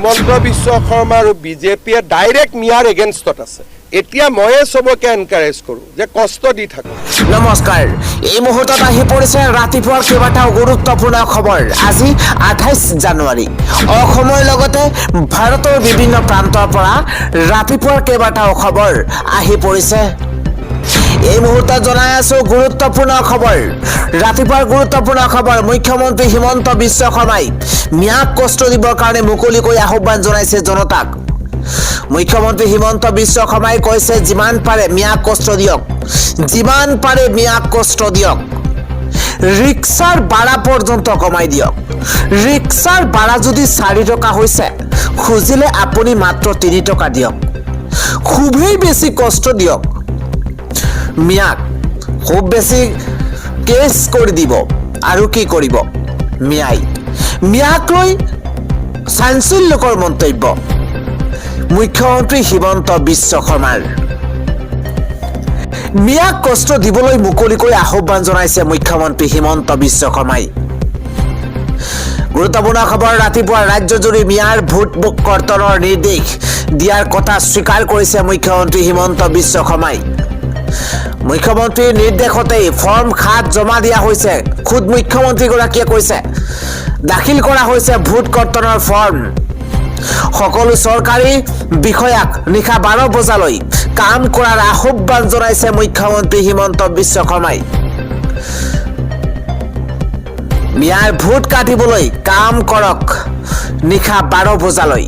হিমন্ত বিশ্ব শৰ্মা আৰু বিজেপিয়ে ডাইৰেক্ট মিয়াৰ এগেইনষ্টত আছে। এতিয়া ময়ে চবকে এনকাৰেজ কৰোঁ যে কষ্ট দি থাকক। নমস্কাৰ, এই মুহূৰ্তত আহি পৰিছে ৰাতিপুৱাৰ কেইবাটাও গুৰুত্বপূৰ্ণ খবৰ। আজি 28 জানুৱাৰী। অসমৰ লগতে ভাৰতৰ বিভিন্ন প্ৰান্তৰ পৰা ৰাতিপুৱাৰ কেইবাটাও খবৰ আহি পৰিছে। এই মুহূৰ্তত জনাই আছো গুৰুত্বপূৰ্ণ খবৰ। ৰাতিপুৱাৰ গুৰুত্বপূৰ্ণ খবৰ। মুখ্যমন্ত্ৰী হিমন্ত বিশ্ব শৰ্মাই মিয়াক কষ্ট দিবৰ কাৰণে মুকলিকৈ আহ্বান জনাইছে জনতাক। মুখ্যমন্ত্ৰী হিমন্ত বিশ্ব শৰ্মাই কৈছে যিমান পাৰে মিয়াক কষ্ট দিয়ক, যিমান পাৰে মিয়াক কষ্ট দিয়ক। ৰিক্সাৰ ভাড়া পৰ্যন্ত কমাই দিয়ক। ৰিক্সাৰ ভাড়া যদি 4 টকা হৈছে, খুজিলে আপুনি মাত্ৰ 3 টকা দিয়ক। খুবেই বেছি কষ্ট দিয়ক মিয়াক, খুব বেছি কেছ কৰি দিব। আৰু কি কৰিব মিয়াক লৈ চাঞ্চল্যকৰ মন্তব্য মুখ্যমন্ত্ৰী হিমন্ত বিশ্ব শৰ্মাৰ। মিয়াক কষ্ট দিবলৈ মুকলিকৈ আহ্বান জনাইছে মুখ্যমন্ত্ৰী হিমন্ত বিশ্ব শৰ্মাই। গুৰুত্বপূৰ্ণ খবৰ। ৰাতিপুৱা ৰাজ্যজুৰি মিয়াৰ ভোট কৰ্তনৰ নিৰ্দেশ দিয়াৰ কথা স্বীকাৰ কৰিছে মুখ্যমন্ত্ৰী হিমন্ত বিশ্ব শৰ্মাই। মুখ্যমন্ত্ৰীৰ নিৰ্দেশতেই ফৰ্ম 7 জমা দিয়া হৈছে। খুদ মুখ্যমন্ত্ৰীগৰাকীয়ে কৈছে দাখিল কৰা হৈছে ভোট কৰ্তনৰ ফৰ্ম। সকলো চৰকাৰী বিষয়াক নিশা 12 বজালৈ কাম কৰাৰ আহ্বান জনাইছে মুখ্যমন্ত্ৰী হিমন্ত বিশ্ব শৰ্মাই। মিয়াৰ ভোট কাটিবলৈ কাম কৰক নিশা 12 বজালৈ।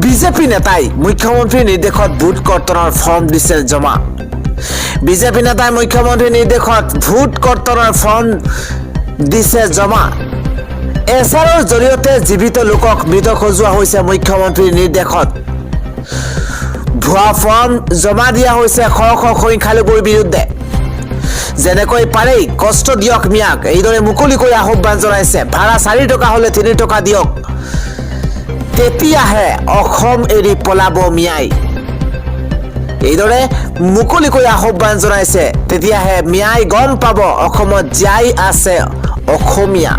বিজেপি নেতাই মুখ্যমন্ত্ৰীৰ নিৰ্দেশত ভোট কৰ্তনৰ ফৰ্ম দিছে জমা। বিজেপি নেতাই মুখ্যমন্ত্ৰীৰ নিৰ্দেশত ভোট কৰ্তনৰ ফৰ্ম দিছে জমা। এছআৰৰ জৰিয়তে জীৱিত লোকক মৃত সজোৱা হৈছে মুখ্যমন্ত্ৰীৰ নিৰ্দেশত। ভুৱা ফৰ্ম জমা দিয়া হৈছে শ শ সংখ্যালঘুৰ বিৰুদ্ধে। যেনেকৈ পাৰেই কষ্ট দিয়ক মিয়াক, এইদৰে মুকলিকৈ আহ্বান জনাইছে। ভাড়া 4 টকা হ'লে 3 টকা দিয়ক, তেতিয়াহে অসম এৰি পলাব মিয়াই। এইদৰে মুকলিকৈ আহ্বান জনাইছে। তেতিয়াহে মিয়াই গম পাব অসমত জীয়াই আছে অসমীয়া।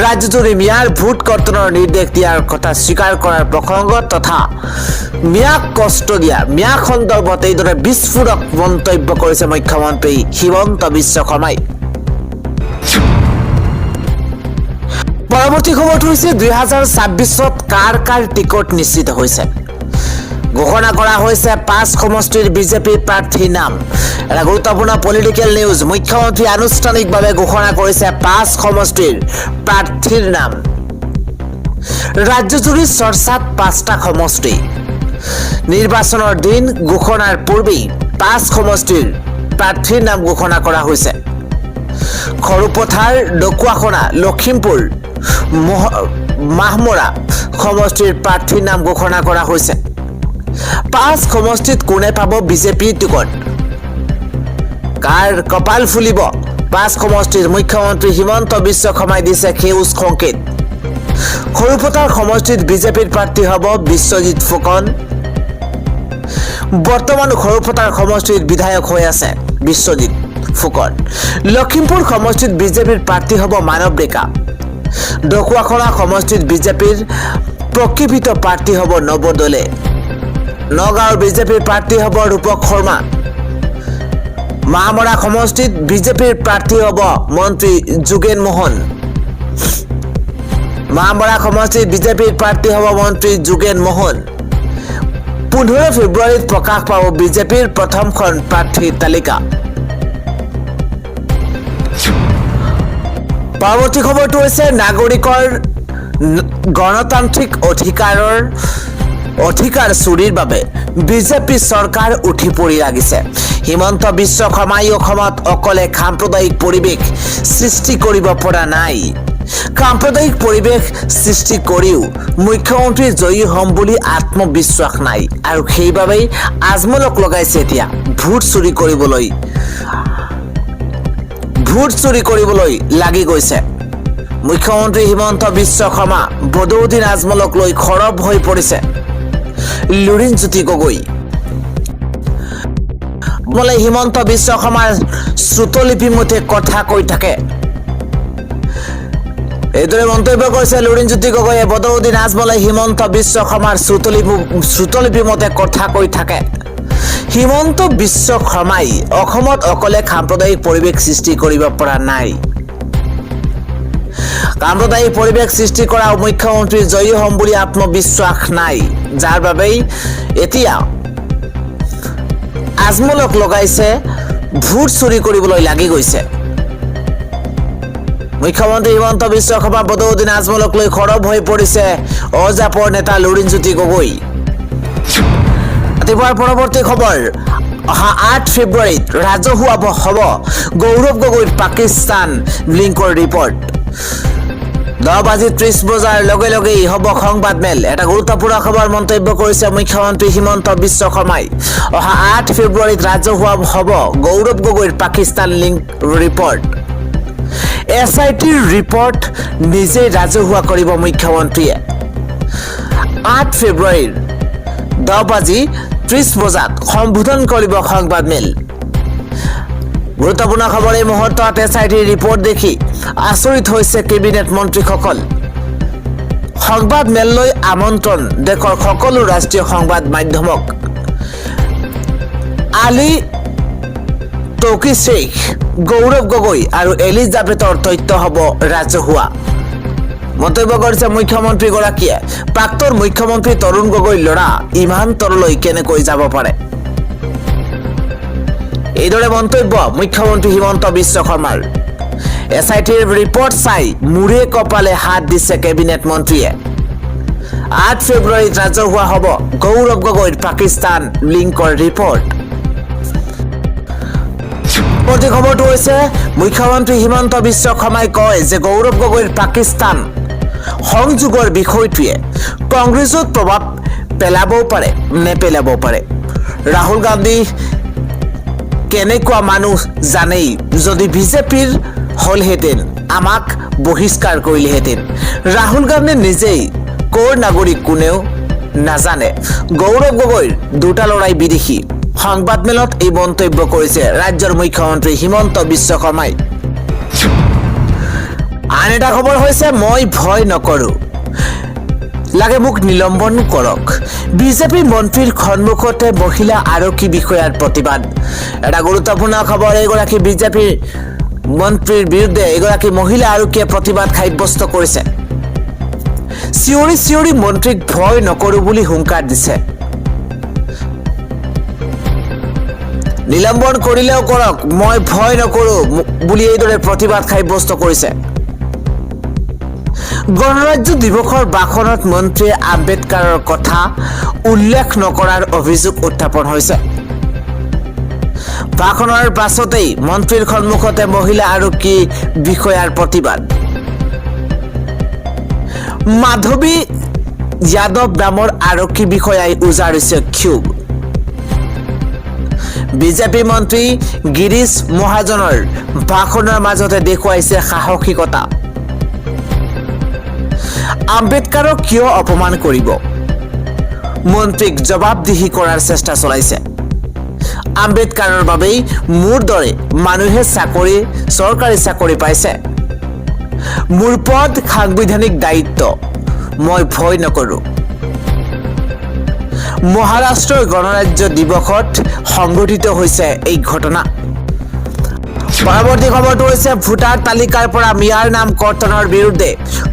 ৰাজ্যজুৰি মিয়াৰ ভোট কৰ্তনৰ নিৰ্দেশ দিয়াৰ কথা স্বীকাৰ কৰাৰ প্ৰসংগত তথা মিয়াক কষ্ট দিয়া, মিয়াক সন্দৰ্ভত এইদৰে বিস্ফোৰক মন্তব্য কৰিছে মুখ্যমন্ত্ৰী হিমন্ত বিশ্ব শৰ্মাই। পৰৱৰ্তী খবৰটো হৈছে 2026ত কাৰ কাৰ টিকট নিশ্চিত হৈছে। ঘোষণা কৰা হৈছে 5 সমষ্টিৰ বিজেপিৰ প্ৰাৰ্থীৰ নাম। এটা গুৰুত্বপূৰ্ণ পলিটিকেল নিউজ। মুখ্যমন্ত্ৰী আনুষ্ঠানিকভাৱে ঘোষণা কৰিছে 5 সমষ্টিৰ প্ৰাৰ্থীৰ নাম। ৰাজ্যজুৰি চৰ্চাত 5টা সমষ্টি। নিৰ্বাচনৰ দিন ঘোষণাৰ পূৰ্বেই 5 সমষ্টিৰ প্ৰাৰ্থীৰ নাম ঘোষণা কৰা হৈছে। খৰুপথাৰ, ঢকুৱাখনা, লখিমপুৰ, মাহমৰা সমষ্টিৰ প্ৰাৰ্থীৰ নাম ঘোষণা কৰা হৈছে। 5 সমষ্টিত কোনে পাব বিজেপিৰ টিকট, কাৰ কপাল ফুলিব? 5 সমষ্টিত মুখ্যমন্ত্ৰী হিমন্ত বিশ্ব শৰ্মাই দিছে সেউজ সংকেত। খৰুপথাৰ সমষ্টিত বিজেপিৰ প্ৰাৰ্থী হ'ব বিশ্বজিৎ ফুকন। বৰ্তমান খৰুপথাৰ সমষ্টিত বিধায়ক হৈ আছে বিশ্বজিৎ ফুকন। লখিমপুৰ সমষ্টিত বিজেপিৰ প্ৰাৰ্থী হ'ব মানৱ ডেকা। ঢকুৱাখনা সমষ্টিত বিজেপিৰ প্ৰকৃত প্ৰাৰ্থী হ'ব নৱ দলে। নগাঁৱৰ বিজেপিৰ প্ৰাৰ্থী হ'ব ৰূপক শৰ্মা। মাহমৰা সমষ্টিত বিজেপিৰ প্ৰাৰ্থী হ'ব মন্ত্ৰী যোগেন মোহন। মাহমৰা সমষ্টিত বিজেপিৰ প্ৰাৰ্থী হ'ব মন্ত্ৰী যোগেন মোহন। 15 ফেব্ৰুৱাৰীত প্ৰকাশ পাব বিজেপিৰ প্ৰথমখন প্ৰাৰ্থীৰ তালিকা। পৰৱৰ্তী খবৰটো হৈছে নাগৰিকৰ গণতান্ত্ৰিক অধিকাৰ চুৰিৰ বাবে বিজেপি চৰকাৰ উঠি পৰি লাগিছে। হিমন্ত বিশ্ব শৰ্মাই অসমত অকলে সাম্প্ৰদায়িক পৰিৱেশ সৃষ্টি কৰিব পৰা নাই। সাম্প্ৰদায়িক পৰিৱেশ সৃষ্টি কৰিও মুখ্যমন্ত্ৰী জয়ী হ'ম বুলি আত্মবিশ্বাস নাই আৰু সেইবাবেই আজমলক লগাইছে এতিয়া ভোট চুৰি কৰিবলৈ লাগি গৈছে। মুখ্যমন্ত্ৰী হিমন্ত বিশ্ব শৰ্মা বদৌদিন আজমলক লৈ খৰব হৈ পৰিছে লুৰিণজ্যোতি গগৈ। বোলে হিমন্ত বিশ্ব শৰ্মাৰ শ্ৰুতলিপি মতে কথা কৈ থাকে। এইদৰে মন্তব্য কৰিছে লুৰিণজ্যোতি গগৈয়ে। বদৰুদ্দিন আজমলে হিমন্ত বিশ্ব শৰ্মাৰ শ্ৰুতলিপি মতে কথা কৈ থাকে। হিমন্ত বিশ্ব শৰ্মাই অসমত অকলে সাম্প্ৰদায়িক পৰিৱেশ সৃষ্টি কৰিব পৰা নাই। সাম্প্ৰদায়িক পৰিৱেশ সৃষ্টি কৰা মুখ্যমন্ত্ৰী জয়ী হ'ম বুলি আত্মবিশ্বাস নাই, যাৰ বাবেই এতিয়া আজমলক লগাইছে ভোট চুৰি কৰিবলৈ লাগি গৈছে। মুখ্যমন্ত্ৰী হিমন্ত বিশ্ব শৰ্মা বদৰুদ্দিন আজমলক লৈ সৰব হৈ পৰিছে অজাপৰ নেতা লুৰিণজ্যোতি গগৈ। ৰাতিপুৱাৰ পৰৱৰ্তী খবৰ, অহা 8 ফেব্ৰুৱাৰীত ৰাজহুৱা হ'ব গৌৰৱ গগৈৰ পাকিস্তান লিংকৰ ৰিপৰ্ট। 10:30 বজাৰ লগে লগেই হ'ব সংবাদ মেল। এটা গুৰুত্বপূৰ্ণ খবৰ মন্তব্য কৰিছে মুখ্যমন্ত্ৰী হিমন্ত বিশ্ব শৰ্মাই। অহা 8 ফেব্ৰুৱাৰীত ৰাজহুৱা হ'ব গৌৰৱ গগৈৰ পাকিস্তান লিংক ৰিপৰ্ট। SITৰ ৰিপৰ্ট নিজেই ৰাজহুৱা কৰিব মুখ্যমন্ত্ৰীয়ে। 8 ফেব্ৰুৱাৰীৰ 10:30 বজাত সম্বোধন কৰিব সংবাদ মেল। গুৰুত্বপূৰ্ণ খবৰ, এই মুহূৰ্তত SITৰ ৰিপৰ্ট দেখি আচৰিত হৈছে কেবিনেট মন্ত্ৰীসকল। সংবাদ মেললৈ আমন্ত্ৰণ দেশৰ সকলো ৰাষ্ট্ৰীয় সংবাদ মাধ্যমক। আলী তৌকি শ্বেখ, গৌৰৱ গগৈ আৰু এলিজাবেথৰ তথ্য হ'ব ৰাজহুৱা। মন্তব্য কৰিছে মুখ্যমন্ত্ৰীগৰাকীয়ে। প্ৰাক্তন মুখ্যমন্ত্ৰী তৰুণ গগৈৰ ল'ৰা ইমান তললৈ কেনেকৈ যাব পাৰে? এইদৰে মন্তব্য মুখ্যমন্ত্ৰী হিমন্ত বিশ্ব শৰ্মাৰ। SITৰ ৰিপৰ্ট চাই মূৰে কপালে হাত দিছে কেবিনেট মন্ত্ৰীয়ে। 8 ফেব্ৰুৱাৰীত ৰাজহুৱা হ'ব গৌৰৱ গগৈৰ পাকিস্তান লিংকৰ ৰিপৰ্ট। পৰৱৰ্তী খবৰটো হৈছে মুখ্যমন্ত্ৰী হিমন্ত বিশ্ব শৰ্মাই কয় যে গৌৰৱ গগৈৰ পাকিস্তান সংযোগৰ বিষয়টোৱে কংগ্ৰেছত প্ৰভাৱ পেলাবও পাৰে, নেপেলাবও পাৰে। ৰাহুল গান্ধী কেনেকুৱা মানুহ জানেই, যদি বিজেপিৰ হলহেঁতেন আমাক বহিষ্কাৰ কৰিলেহেঁতেন। ৰাহুল গান্ধী নিজেই ক'ৰ নাগৰিক কোনেও নাজানে। গৌৰৱ গগৈৰ দুটা ল'ৰাই বিদেশী। সংবাদ মেলত এই মন্তব্য কৰিছে ৰাজ্যৰ মুখ্যমন্ত্ৰী হিমন্ত বিশ্ব শৰ্মাই। আন এটা খবৰ হৈছে, মই ভয় নকৰোঁ, লাগে মোক নিলম্বন কৰক। বিজেপি মন্ত্ৰীৰ সন্মুখতে মহিলা আৰক্ষী বিষয়াৰ প্ৰতিবাদ। এটা গুৰুত্বপূৰ্ণ খবৰ, এগৰাকী বিজেপিৰ মন্ত্ৰীৰ বিৰুদ্ধে এগৰাকী মহিলা আৰক্ষীয়ে প্ৰতিবাদ সাব্যস্ত কৰিছে। চিঞৰি চিঞৰি মন্ত্ৰীক ভয় নকৰোঁ বুলি হুংকাৰ দিছে। নিলম্বন কৰিলেও কৰক, মই ভয় নকৰোঁ বুলি এইদৰে প্ৰতিবাদ সাব্যস্ত কৰিছে। গণৰাজ্য দিৱসৰ ভাষণত মন্ত্ৰীয়ে আম্বেদকাৰৰ কথা উল্লেখ নকৰাৰ অভিযোগ উত্থাপন হৈছে। ভাষণৰ পাছতেই মন্ত্ৰীৰ সন্মুখতে মহিলা আৰক্ষী বিষয়াৰ প্ৰতিবাদ। মাধৱী যাদৱ নামৰ আৰক্ষী বিষয়াই উজাৰিছে ক্ষোভ। বিজেপি মন্ত্ৰী গিৰীশ মহাজনৰ ভাষণৰ মাজতে দেখুৱাইছে সাহসিকতা। আম্বেদকাৰক কিয় অপমান কৰিব? মন্ত্ৰীক জবাবদিহি কৰাৰ চেষ্টা চলাইছে। আম্বেদকাৰৰ বাবেই মোৰ দৰে মানুহে চৰকাৰী চাকৰি পাইছে। মোৰ পদ সাংবিধানিক দায়িত্ব, মই ভয় নকৰোঁ। মহাৰাষ্ট্ৰৰ গণৰাজ্য দিৱসত সংঘটিত হৈছে এই ঘটনা। পৰৱৰ্তী খবৰটো হৈছে, ভোটাৰ তালিকাৰ পৰা মিয়াৰ নাম কৰ্তনৰ বিৰুদ্ধে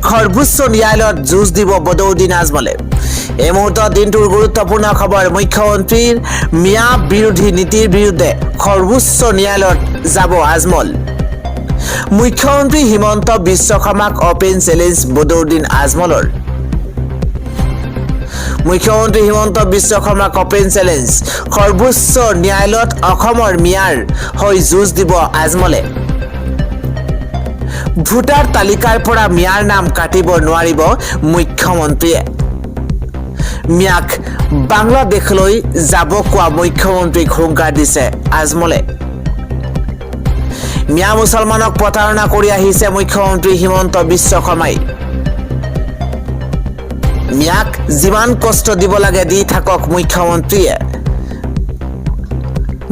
সৰ্বোচ্চ ন্যায়ালয়ত যুঁজ দিব বদৰুদ্দিন আজমলে। এই মুহূৰ্তত দিনটোৰ গুৰুত্বপূৰ্ণ খবৰ, মুখ্যমন্ত্ৰীৰ মিয়া বিৰোধী নীতিৰ বিৰুদ্ধে সৰ্বোচ্চ ন্যায়ালয়ত যাব আজমল। মুখ্যমন্ত্ৰী হিমন্ত বিশ্ব শৰ্মাক অপেন চেলেঞ্জ বদৰুদ্দিন আজমলৰ। মুখ্যমন্ত্ৰী হিমন্ত বিশ্ব শৰ্মাক অপেন চেলেঞ্জ, সৰ্বোচ্চ ন্যায়ালয়ত অসমৰ মিয়াৰ হৈ যুঁজ দিব আজমলে। ভোটাৰ তালিকাৰ পৰা মিয়াৰ নাম কাটিব নোৱাৰিব মুখ্যমন্ত্ৰীয়ে। মিয়াক বাংলাদেশলৈ যাব কোৱা মুখ্যমন্ত্ৰীক হুংকাৰ দিছে আজমলে। মিয়া মুছলমানক প্ৰতাৰণা কৰি আহিছে মুখ্যমন্ত্ৰী হিমন্ত বিশ্ব শৰ্মাই। মিয়াক যিমান কষ্ট দিব লাগে দি থাকক মুখ্যমন্ত্ৰীয়ে।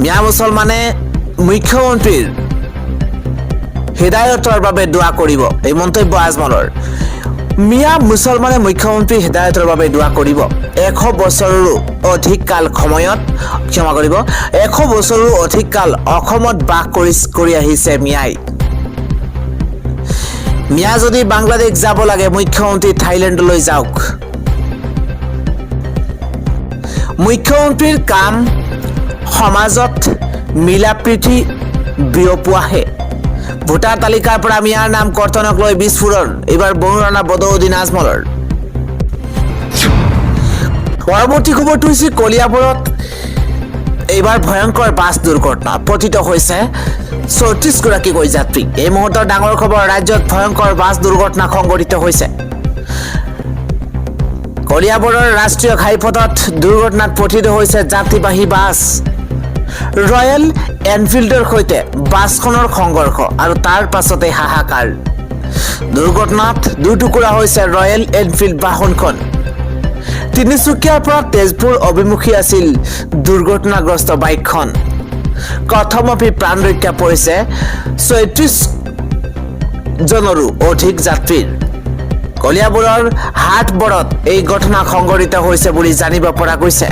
মিয়া মুছলমানে মুখ্যমন্ত্ৰীৰ হেদায়তৰ বাবে দোৱা কৰিব এই মন্তব্য আজমলৰ মিয়া মুছলমানে মুখ্যমন্ত্ৰী হেদায়তৰ বাবে দোৱা কৰিব 100 বছৰৰো অধিক কাল সময়ত ক্ষমা কৰিব 100 বছৰৰো অধিক কাল অসমত বাস কৰি আহিছে মিয়া যদি বাংলাদেশ যাব লাগে মুখ্যমন্ত্ৰী থাইলেণ্ডলৈ যাওক মুখ্যমন্ত্ৰীৰ কাম সমাজত মিলাপ্ৰীতি বিয়পোৱাহে ভোটাৰ তালিকাৰ পৰা মিয়াৰ নাম কৰ্তনক লৈ বিস্ফোৰণ এইবাৰ বনুৰাণা বদৰুদ্দিন আজমলৰ পৰৱৰ্তী খবৰটো হৈছে কলিয়াবৰত এইবাৰ ভয়ংকৰ বাছ দুৰ্ঘটনা পতিত হৈছে 34 গৰাকীকৈ যাত্ৰী এই মুহূৰ্তৰ ডাঙৰ খবৰ ৰাজ্যত ভয়ংকৰ বাছ দুৰ্ঘটনা সংঘটিত হৈছে কলিয়াবৰৰ ৰাষ্ট্ৰীয় ঘাইপথত দুৰ্ঘটনাত পতিত হৈছে যাত্ৰীবাহী বাছ ৰয়েল এনফিল্ডৰ সৈতে বাছখনৰ সংঘৰ্ষ আৰু তাৰ পাছতে হাহাকাৰ দুৰ্ঘটনাত দুটুকুৰা হৈছে ৰয়েল এনফিল্ড বাহনখন তিনিচুকীয়াৰ পৰা তেজপুৰ অভিমুখী আছিল দুৰ্ঘটনাগ্ৰস্ত বাইকখন কথমপি প্ৰাণ ৰক্ষা পৰিছে 34 জনৰো অধিক যাত্ৰীৰ কলিয়াবৰৰ হাটবৰত এই ঘটনা সংঘটিত হৈছে বুলি জানিব পৰা গৈছে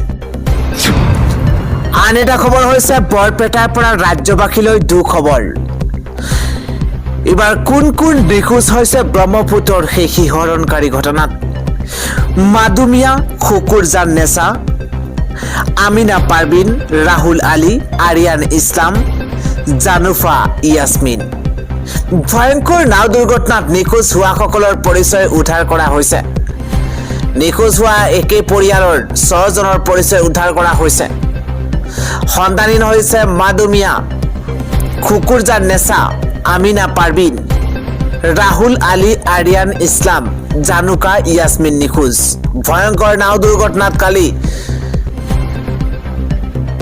আন এটা খবৰ হৈছে বৰপেটাৰ পৰা ৰাজ্যবাসীলৈ দুখবৰ এবাৰ কোন নিখোজ হৈছে ব্ৰহ্মপুত্ৰৰ সেই শিহৰণকাৰী ঘটনাত মাদুমিয়া খুকুৰজান নেছা আমিনা পাৰবিন ৰাহুল আলী আৰিয়ান ইছলাম জানুফা ইয়াসমিন ভয়ংকৰ নাও দুৰ্ঘটনাত নিখোজ হোৱাসকলৰ পৰিচয় উদ্ধাৰ কৰা হৈছে নিখোজ হোৱা একে পৰিয়ালৰ 6 জনৰ পৰিচয় উদ্ধাৰ কৰা হৈছে সন্তানীন হৈছে মাদুমিয়া খুকুৰজান নেছা আমিনা পাৰবিন ৰাহুল আলী আৰিয়ান ইছলাম জানুকা ইয়াসমিন নিখোজ ভয়ংকৰ নাও দুৰ্ঘটনাত কালি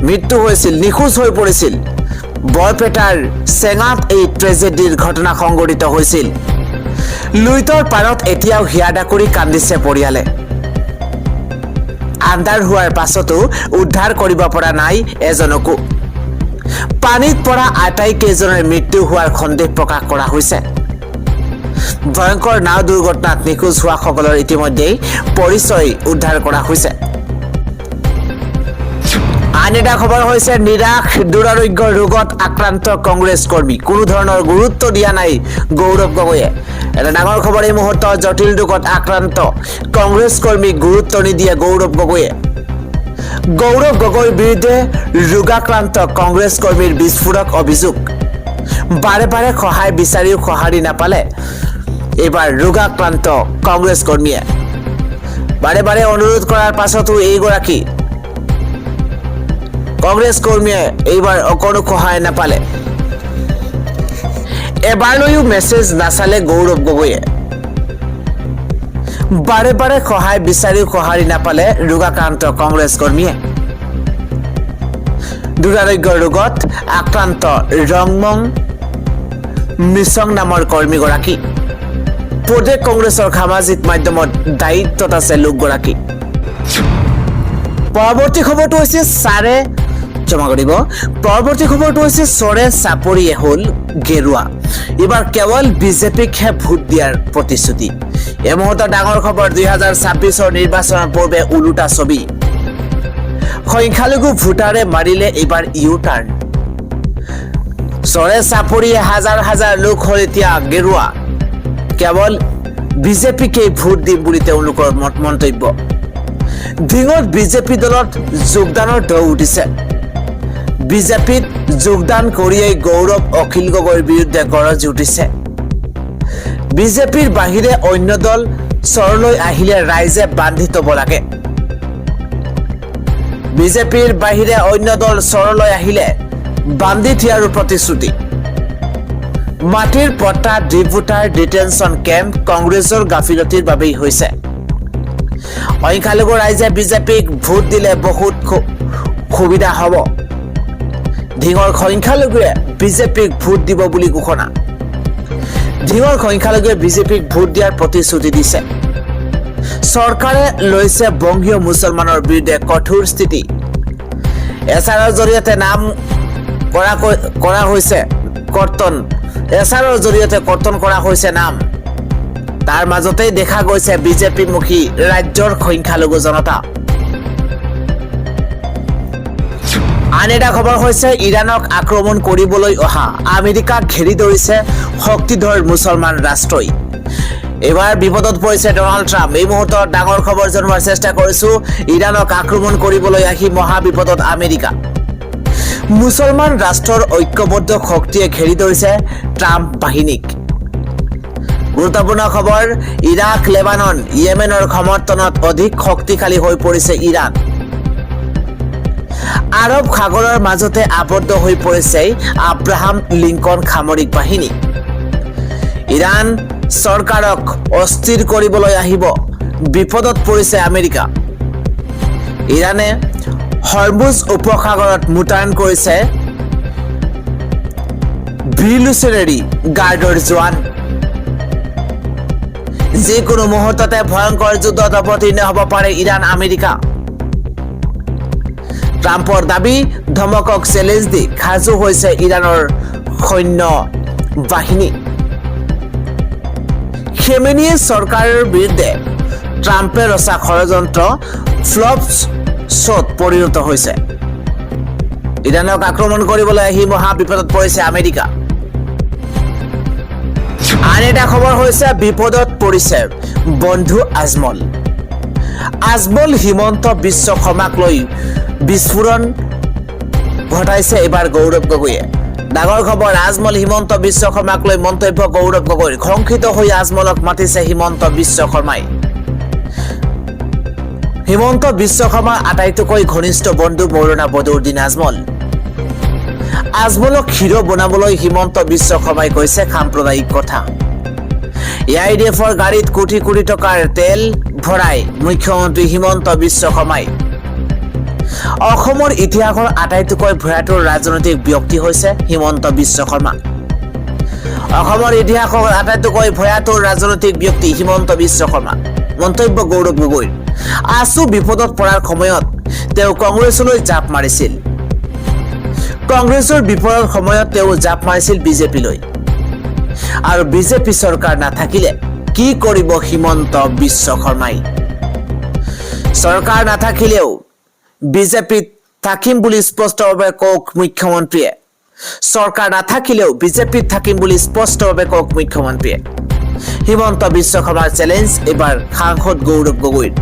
মৃত্যু হৈছিল নিখোজ হৈ পৰিছিল বৰপেটাৰ চেঙাত এই ট্ৰেজেডিৰ ঘটনা সংঘটিত হৈছিল লুইতৰ পাৰত এতিয়াও হিয়াদা কৰি কান্দিছে পৰিয়ালে আন্ধাৰ হোৱাৰ পাছতো উদ্ধাৰ কৰিব পৰা নাই এজনকো পানীত পৰা আটাইকেইজনৰ মৃত্যু হোৱাৰ সন্দেহ প্ৰকাশ কৰা হৈছে ভয়ংকৰ নাও দুৰ্ঘটনাত নিখোজ হোৱাসকলৰ ইতিমধ্যেই পৰিচয় উদ্ধাৰ কৰা হৈছে আন এটা খবৰ হৈছে নিৰাশ দুৰাৰোগ্য ৰোগত আক্ৰান্ত কংগ্ৰেছ কৰ্মী কোনো ধৰণৰ গুৰুত্ব দিয়া নাই গৌৰৱ গগৈয়ে এটা ডাঙৰ খবৰ এই মুহূৰ্তত জটিল ৰোগত আক্ৰান্ত কংগ্ৰেছ কৰ্মীক গুৰুত্ব নিদিয়ে গৌৰৱ গগৈৰ বিৰুদ্ধে ৰোগাক্ৰান্ত কংগ্ৰেছ কৰ্মীৰ বিস্ফোৰক অভিযোগ বাৰে বাৰে সহায় বিচাৰিও সঁহাৰি নাপালে এইবাৰ ৰোগাক্ৰান্ত কংগ্ৰেছ কৰ্মীয়ে বাৰে বাৰে অনুৰোধ কৰাৰ পাছতো এইগৰাকী কংগ্ৰেছ কৰ্মীয়ে এইবাৰ অকণো সহায় নাপালে এবাৰলৈও মেছেজ নাচালে গৌৰৱ গগৈয়ে বাৰে বাৰে সহায় বিচাৰিও সঁহাৰি নাপালে ৰোগাক্ৰান্ত কংগ্ৰেছ কৰ্মীয়ে দুৰাৰোগ্য ৰোগত আক্ৰান্ত ৰংমং মিছং নামৰ কৰ্মীগৰাকী প্ৰদেশ কংগ্ৰেছৰ সামাজিক মাধ্যমত দায়িত্বত আছে লোকগৰাকী পৰৱৰ্তী খবৰটো হৈছে চৰে চাপৰিয়ে হ'ল গেৰুৱা এবাৰ কেৱল বিজেপিকহে ভোট দিয়াৰ প্ৰতিশ্ৰুতি এই মুহূৰ্তৰ ডাঙৰ খবৰ 2026 নিৰ্বাচনৰ পূৰ্বে ওলোটা ছবি সংখ্যালঘু ভোটাৰে মাৰিলে এইবাৰ ইউ টাৰ্ণ চৰে চাপৰিয়ে হাজাৰ হাজাৰ লোক হ'ল এতিয়া গেৰুৱা কেৱল বিজেপিকেই ভোট দিম বুলি তেওঁলোকৰ মন্তব্য ধিঙত বিজেপি দলত যোগদানৰ ঢৌ উঠিছে বিজেপিত যোগদান কৰিয়েই গৌৰৱ অখিল গগৈৰ বিৰুদ্ধে গৰজি উঠিছে বিজেপিৰ বাহিৰে অন্য দল চৰলৈ আহিলে ৰাইজে বান্ধি থব লাগে বিজেপিৰ বাহিৰে অন্য দল চৰলৈ আহিলে বান্ধি থিয়াৰো প্ৰতিশ্ৰুতি মাটিৰ পট্টা ডিভোটাৰ ডিটেনশ্যন কেম্প কংগ্ৰেছৰ গাফিলতিৰ বাবেই হৈছে সংখ্যালঘু ৰাইজে বিজেপিক ভোট দিলে বহুত সুবিধা হ'ব ধিঙৰ সংখ্যালঘুৱে বিজেপিক ভোট দিব বুলি ঘোষণা ধিঙৰ সংখ্যালঘুৱে বিজেপিক ভোট দিয়াৰ প্ৰতিশ্ৰুতি দিছে চৰকাৰে লৈছে বংগীয় মুছলমানৰ বিৰুদ্ধে কঠোৰ স্থিতি এছআৰৰ জৰিয়তে নাম কৰা হৈছে কৰ্তন এছাৰৰ জৰিয়তে কৰ্তন কৰা হৈছে নাম। তাৰ মাজতেই দেখা গৈছে বিজেপিমুখী ৰাজ্যৰ সংখ্যালঘু জনতা। আন এটা খবৰ হৈছে ইৰাণক আক্ৰমণ কৰিবলৈ অহা আমেৰিকাক ঘেৰি ধৰিছে শক্তিধৰ মুছলমান ৰাষ্ট্ৰই। এবাৰ বিপদত পৰিছে ডনাল্ড ট্ৰাম্প। এই মুহূৰ্তত ডাঙৰ খবৰ জনোৱাৰ চেষ্টা কৰিছো। ইৰাণক আক্ৰমণ কৰিবলৈ আহি মহা বিপদত আমেৰিকা। মুছলমান ৰাষ্ট্ৰৰ ঐক্যবদ্ধ শক্তিয়ে ঘেৰি ধৰিছে ট্ৰাম্প বাহিনীক। গুৰুত্বপূৰ্ণ খবৰ, ইৰাক, লেবানন, ইয়েমেনৰ সমৰ্থনত অধিক শক্তিশালী হৈ পৰিছে ইৰাণ। আৰৱ সাগৰৰ মাজতে আবদ্ধ হৈ পৰিছে আব্ৰাহাম লিংকন সামৰিক বাহিনী। ইৰাণ চৰকাৰক অস্থিৰ কৰিবলৈ আহিব, বিপদত পৰিছে আমেৰিকা। ইৰাণে হৰমুজ উপসাগৰত মোতায়েন কৰিছে ৰিভলিউচনাৰী গাৰ্ডৰ জোৱান। যিকোনো মুহূৰ্ততে ভয়ংকৰ যুদ্ধত অৱতীৰ্ণ হ'ব পাৰে ইৰাণ আমেৰিকা। ট্ৰাম্পৰ দাবী, ধমকক চেলেঞ্জ দি সাজু হৈছে ইৰাণৰ সৈন্য বাহিনী। খেমেনিয়ে চৰকাৰৰ বিৰুদ্ধে ট্ৰাম্পে ৰচা ষড়যন্ত্ৰ ফ্লপ শ্বত পৰিণত হৈছে। ইৰাণক আক্ৰমণ কৰিবলৈ আহি মহা বিপদত পৰিছে আমেৰিকা। আন এটা খবৰ হৈছে বিপদত পৰিছে বন্ধু আজমল। আজমল হিমন্ত বিশ্ব শৰ্মাক লৈ বিস্ফোৰণ ঘটাইছে এবাৰ গৌৰৱ গগৈয়ে। ডাঙৰ খবৰ, আজমল হিমন্ত বিশ্ব শৰ্মাক লৈ মন্তব্য গৌৰৱ গগৈৰ। খংকিত হৈ আজমলক মাতিছে হিমন্ত বিশ্ব শৰ্মাই। হিমন্ত বিশ্ব শৰ্মাৰ আটাইতকৈ ঘনিষ্ঠ বন্ধু মৌলানা বদৰুদ্দিন আজমল। আজমলক হিৰো বনাবলৈ হিমন্ত বিশ্ব শৰ্মাই কৈছে সাম্প্ৰদায়িক কথা। AIDFৰ গাড়ীত কোটি কোটি টকাৰ তেল ভৰাই মুখ্যমন্ত্ৰী হিমন্ত বিশ্ব শৰ্মাই। অসমৰ ইতিহাসৰ আটাইতকৈ ভয়াতুৰ ৰাজনৈতিক ব্যক্তি হৈছে হিমন্ত বিশ্ব শৰ্মা। অসমৰ ইতিহাসৰ আটাইতকৈ ভয়াতুৰ ৰাজনৈতিক ব্যক্তি হিমন্ত বিশ্ব শৰ্মা। মন্তব্য গৌৰৱ গগৈৰ। আছু বিপদত পৰাৰ সময়ত তেওঁ কংগ্ৰেছলৈ জাপ মাৰিছিল। কংগ্ৰেছৰ বিপদৰ সময়ত তেওঁ জাপ মাৰিছিল বিজেপিলৈ। আৰু বিজেপি চৰকাৰ নাথাকিলে কি কৰিব হিমন্ত বিশ্ব শৰ্মাই? চৰকাৰ নাথাকিলেও বিজেপিত থাকিম বুলি স্পষ্টভাৱে কওক মুখ্যমন্ত্ৰীয়ে। চৰকাৰ নাথাকিলেও বিজেপিত থাকিম বুলি স্পষ্টভাৱে কওক মুখ্যমন্ত্ৰীয়ে। হিমন্ত বিশ্ব শৰ্মাৰ চেলেঞ্জ এবাৰ সাংসদ গৌৰৱ গগৈৰ।